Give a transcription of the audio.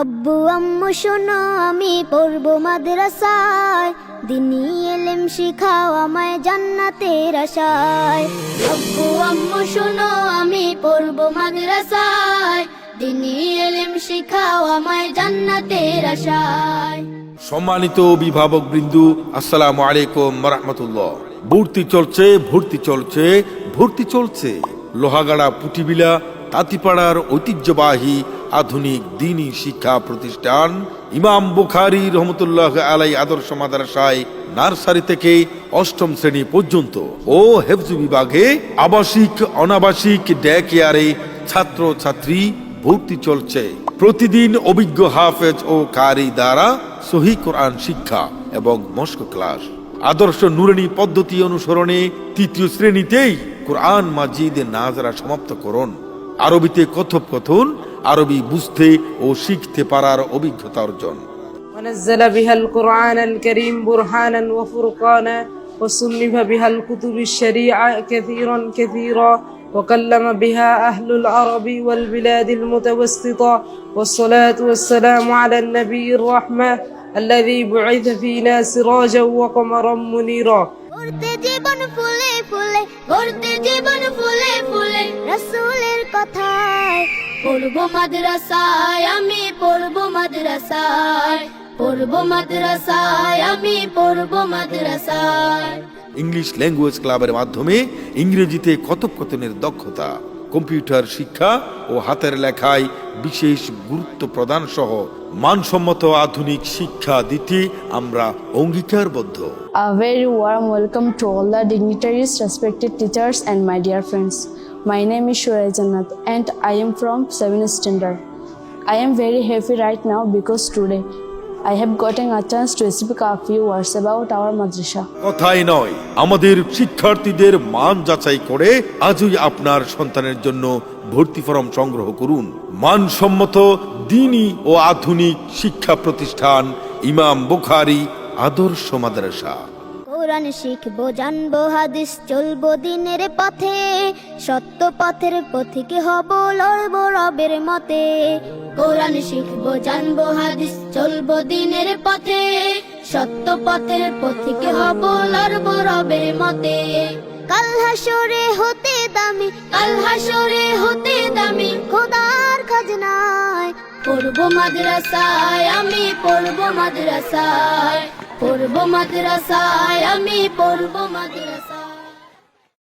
আব্বু আম্মু শোনো আমি পড়বো মাদ্রাসায়, দিনী ইলম শিখাও আমায় জান্নাতের আশায়। আব্বু আম্মু শোনো আমি পড়বো মাদ্রাসায়, দিনী ইলম শিখাও আমায় জান্নাতের আশায়। সম্মানিত অভিভাবক বৃন্দু, আসসালামু আলাইকুম রাহমাতুল্লাহ। ভর্তি চলছে, ভর্তি চলছে, ভর্তি চলছে। লোহাগাড়া পুটিবিলা তাঁতিপাড়ার ঐতিহ্যবাহী আধুনিক দ্বীনী শিক্ষা প্রতিষ্ঠান ইমাম বুখারী রহমতুল্লাহ আলাই আদর্শ মাদ্রাসায় নার্সারি থেকে অষ্টম শ্রেণী পর্যন্ত ও হেফজ বিভাগে আবাসিক অনাবাসিক ডে কেয়ারে ছাত্র ছাত্রী ভর্তি চলছে। প্রতিদিন অভিজ্ঞ হাফেজ ও কারি দ্বারা সহিহ কোরআন শিক্ষা এবং মশক ক্লাস। আদর্শ নুরানী পদ্ধতি অনুসরণে তৃতীয় শ্রেণীতেই কোরআন মাজিদ নাজরা সমাপ্ত করুন। আরবিতে কথোপকথন, আরবি বুঝতে ও শিখতে পারার অভিজ্ঞতা অর্জন। ونزل بها القرآن الكريم برهانا وفرقانا وصنف بها الكتب الشريعة كثيرا وكلم بها أهل العرب والبلاد المتوسطة. والصلاة والسلام على النبي الرحمة الذي بعث فينا سراجا وقمرا منيرا. গড়তে জীবন ফুলে ফুলে, গড়তে জীবন ফুলে ফুলে, রাসূলের কথায় পড়বো মাদ্রাসায়, আমি পড়বো মাদ্রাসায়, পড়বো মাদ্রাসায়, আমি পড়বো মাদ্রাসায়। ইংলিশ ল্যাঙ্গুয়েজ ক্লাবের মাধ্যমে ইংরেজিতে কথোপকথনের দক্ষতা, কম্পিউটার শিক্ষা ও হাতের লেখায় বিশেষ গুরুত্ব প্রদান সহ মানসম্মত আধুনিক শিক্ষা দিতে আমরা অঙ্গীকারবদ্ধ। A very warm welcome to all the dignitaries, respected teachers and my dear friends. My name is Shuraj Jannat and I am from 7th standard. I am very happy right now because today I have gotten a chance to speak a few words about our madrasa. কথাই নয়, আমাদের শিক্ষার্থীদের মান যাচাই করে আজই আপনার সন্তানের জন্য ভর্তি ফরম সংগ্রহ করুন। মানসম্মত দ্বীনী ও আধুনিক শিক্ষা প্রতিষ্ঠান ইমাম বুখারী আদর্শ মাদ্রাসা। কোরআন শিখবো, জানবো হাদিস, চলবো দিনের পথে, সত্য পথের পথিক হব, লড়বো রবের মতে। কোরআন শিখবো, জানবো হাদিস, চলবো দিনের পথে, সত্য পথের পথিক হব, লড়বো রবের মতে। কাল হাসরে হতে দামি, কাল হাসরে হতে দামি, খোদার খাজনায় পড়বো মাদ্রাসায়, আমি পড়বো মাদ্রাসায়, পড়বো মাদ্রাসায়, আমি পড়বো মাদ্রাসায়।